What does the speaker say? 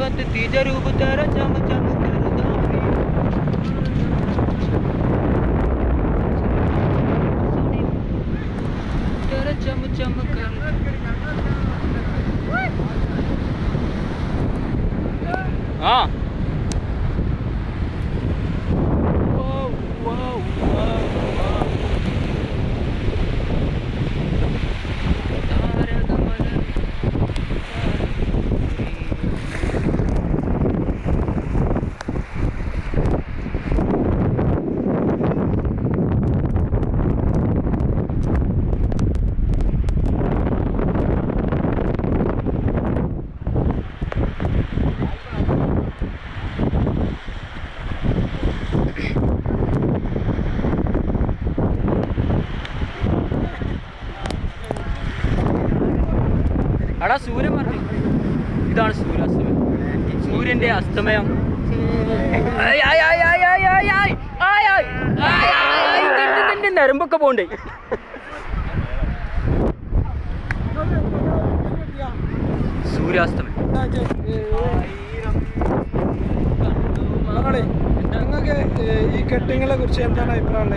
पर्वत तीजा रूप तेरा चम चम करदा तेरा चम चम कर हाँ അടാ സൂര്യൻ പറഞ്ഞു ഇതാണ് സൂര്യാസ്തമയം സൂര്യന്റെ അസ്തമയം നരമ്പൊക്കെ പോണ്ടേ സൂര്യാസ്തമയം നിങ്ങൾക്ക് ഈ കെട്ടിങ്ങളെ കുറിച്ച് എന്താണ് അഭിപ്രായം?